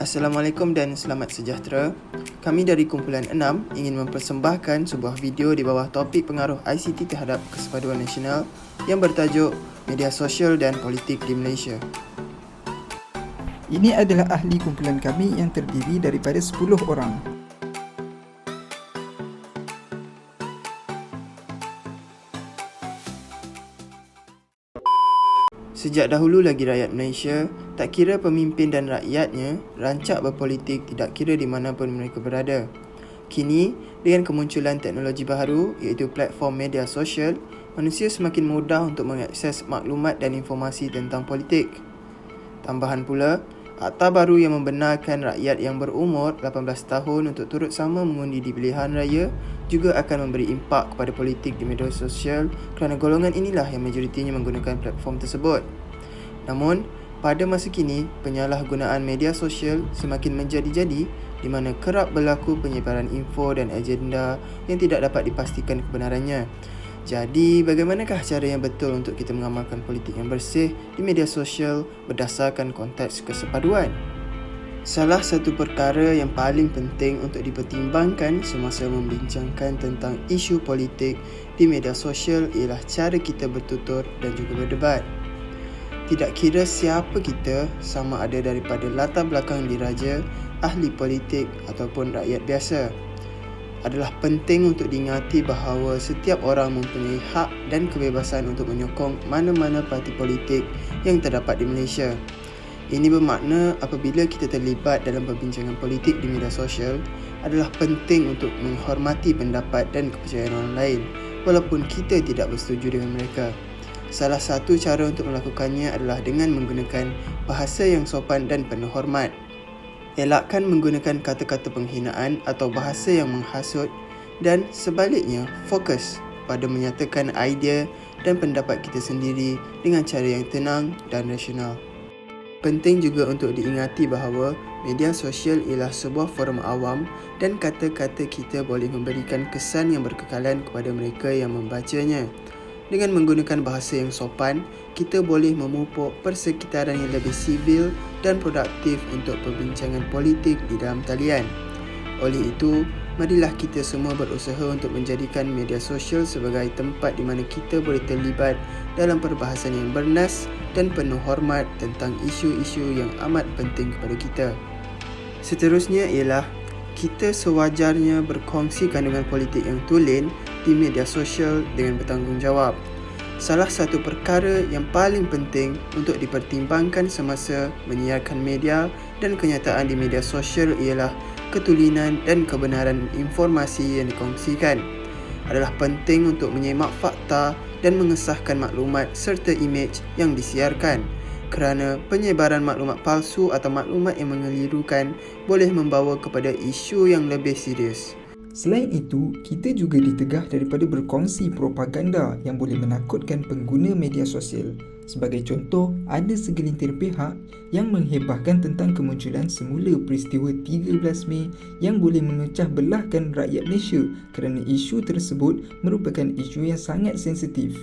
Assalamualaikum dan selamat sejahtera. Kami dari kumpulan 6 ingin mempersembahkan sebuah video di bawah topik pengaruh ICT terhadap kesepaduan nasional yang bertajuk Media Sosial dan Politik di Malaysia. Ini adalah ahli kumpulan kami yang terdiri daripada 10 orang. Sejak dahulu lagi rakyat Malaysia, tak kira pemimpin dan rakyatnya, rancak berpolitik tidak kira di mana pun mereka berada. Kini, dengan kemunculan teknologi baru iaitu platform media sosial, manusia semakin mudah untuk mengakses maklumat dan informasi tentang politik. Tambahan pula, akta baru yang membenarkan rakyat yang berumur 18 tahun untuk turut sama mengundi di pilihan raya juga akan memberi impak kepada politik di media sosial kerana golongan inilah yang majoritinya menggunakan platform tersebut. Namun, pada masa kini, penyalahgunaan media sosial semakin menjadi-jadi di mana kerap berlaku penyebaran info dan agenda yang tidak dapat dipastikan kebenarannya. Jadi, bagaimanakah cara yang betul untuk kita mengamalkan politik yang bersih di media sosial berdasarkan konteks kesepaduan? Salah satu perkara yang paling penting untuk dipertimbangkan semasa membincangkan tentang isu politik di media sosial ialah cara kita bertutur dan juga berdebat. Tidak kira siapa kita, sama ada daripada latar belakang diraja, ahli politik ataupun rakyat biasa. Adalah penting untuk diingati bahawa setiap orang mempunyai hak dan kebebasan untuk menyokong mana-mana parti politik yang terdapat di Malaysia. Ini bermakna apabila kita terlibat dalam perbincangan politik di media sosial, adalah penting untuk menghormati pendapat dan kepercayaan orang lain walaupun kita tidak bersetuju dengan mereka. Salah satu cara untuk melakukannya adalah dengan menggunakan bahasa yang sopan dan penuh hormat. Elakkan menggunakan kata-kata penghinaan atau bahasa yang menghasut dan sebaliknya fokus pada menyatakan idea dan pendapat kita sendiri dengan cara yang tenang dan rasional. Penting juga untuk diingati bahawa media sosial ialah sebuah forum awam dan kata-kata kita boleh memberikan kesan yang berkekalan kepada mereka yang membacanya. Dengan menggunakan bahasa yang sopan, kita boleh memupuk persekitaran yang lebih sivil dan produktif untuk perbincangan politik di dalam talian. Oleh itu, marilah kita semua berusaha untuk menjadikan media sosial sebagai tempat di mana kita boleh terlibat dalam perbahasan yang bernas dan penuh hormat tentang isu-isu yang amat penting kepada kita. Seterusnya ialah kita sewajarnya berkongsi kandungan politik yang tulen di media sosial dengan bertanggungjawab. Salah satu perkara yang paling penting untuk dipertimbangkan semasa menyiarkan media dan kenyataan di media sosial ialah ketulinan dan kebenaran informasi yang dikongsikan. Adalah penting untuk menyemak fakta dan mengesahkan maklumat serta imej yang disiarkan, kerana penyebaran maklumat palsu atau maklumat yang mengelirukan boleh membawa kepada isu yang lebih serius. Selain itu, kita juga ditegah daripada berkongsi propaganda yang boleh menakutkan pengguna media sosial. Sebagai contoh, ada segelintir pihak yang menghebahkan tentang kemunculan semula peristiwa 13 Mei yang boleh memecah belahkan rakyat Malaysia kerana isu tersebut merupakan isu yang sangat sensitif.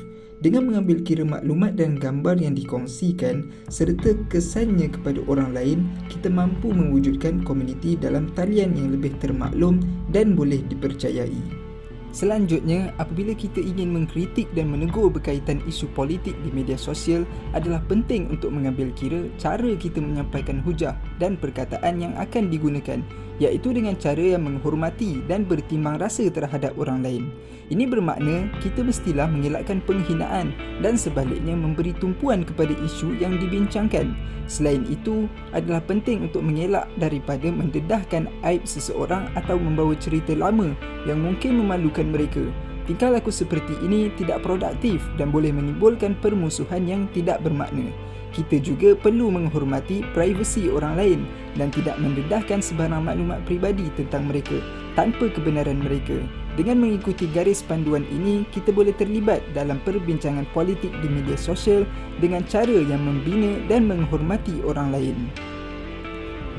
Dengan mengambil kira maklumat dan gambar yang dikongsikan serta kesannya kepada orang lain, kita mampu mewujudkan komuniti dalam talian yang lebih termaklum dan boleh dipercayai. Selanjutnya, apabila kita ingin mengkritik dan menegur berkaitan isu politik di media sosial, adalah penting untuk mengambil kira cara kita menyampaikan hujah dan perkataan yang akan digunakan, iaitu dengan cara yang menghormati dan bertimbang rasa terhadap orang lain. Ini bermakna kita mestilah mengelakkan penghinaan dan sebaliknya memberi tumpuan kepada isu yang dibincangkan. Selain itu, adalah penting untuk mengelak daripada mendedahkan aib seseorang atau membawa cerita lama yang mungkin memalukan mereka. Tingkah laku seperti ini tidak produktif dan boleh menimbulkan permusuhan yang tidak bermakna. Kita juga perlu menghormati privasi orang lain dan tidak mendedahkan sebarang maklumat peribadi tentang mereka tanpa kebenaran mereka. Dengan mengikuti garis panduan ini, kita boleh terlibat dalam perbincangan politik di media sosial dengan cara yang membina dan menghormati orang lain.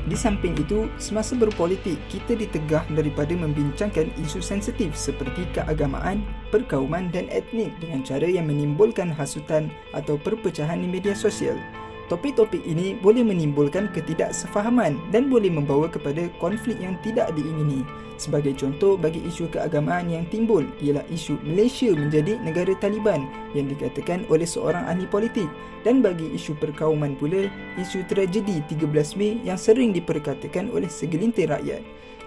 Di samping itu, semasa berpolitik, kita ditegah daripada membincangkan isu sensitif seperti keagamaan, perkauman dan etnik dengan cara yang menimbulkan hasutan atau perpecahan di media sosial. Topik-topik ini boleh menimbulkan ketidaksefahaman dan boleh membawa kepada konflik yang tidak diingini. Sebagai contoh, bagi isu keagamaan yang timbul ialah isu Malaysia menjadi negara Taliban yang dikatakan oleh seorang ahli politik, dan bagi isu perkauman pula, isu tragedi 13 Mei yang sering diperkatakan oleh segelintir rakyat.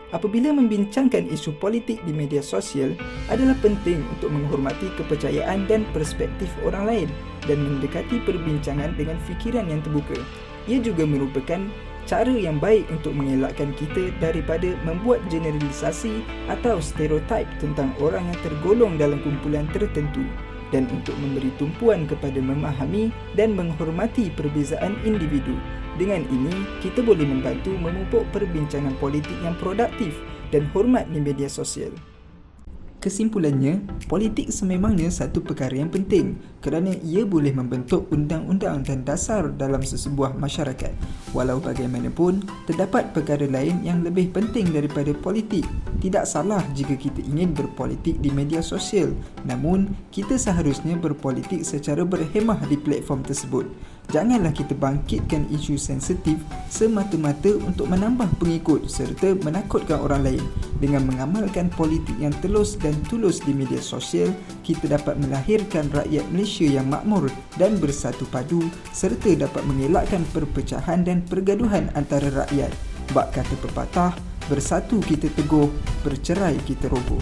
Apabila membincangkan isu politik di media sosial, adalah penting untuk menghormati kepercayaan dan perspektif orang lain dan mendekati perbincangan dengan fikiran yang terbuka. Ia juga merupakan cara yang baik untuk mengelakkan kita daripada membuat generalisasi atau stereotip tentang orang yang tergolong dalam kumpulan tertentu, dan untuk memberi tumpuan kepada memahami dan menghormati perbezaan individu. Dengan ini, kita boleh membantu memupuk perbincangan politik yang produktif dan hormat di media sosial. Kesimpulannya, politik sememangnya satu perkara yang penting kerana ia boleh membentuk undang-undang dan dasar dalam sesebuah masyarakat. Walau bagaimanapun, terdapat perkara lain yang lebih penting daripada politik. Tidak salah jika kita ingin berpolitik di media sosial, namun kita seharusnya berpolitik secara berhemah di platform tersebut. Janganlah kita bangkitkan isu sensitif semata-mata untuk menambah pengikut serta menakutkan orang lain. Dengan mengamalkan politik yang telus dan tulus di media sosial, kita dapat melahirkan rakyat Malaysia yang makmur dan bersatu padu serta dapat mengelakkan perpecahan dan pergaduhan antara rakyat. Bak kata pepatah, bersatu kita teguh, bercerai kita roboh.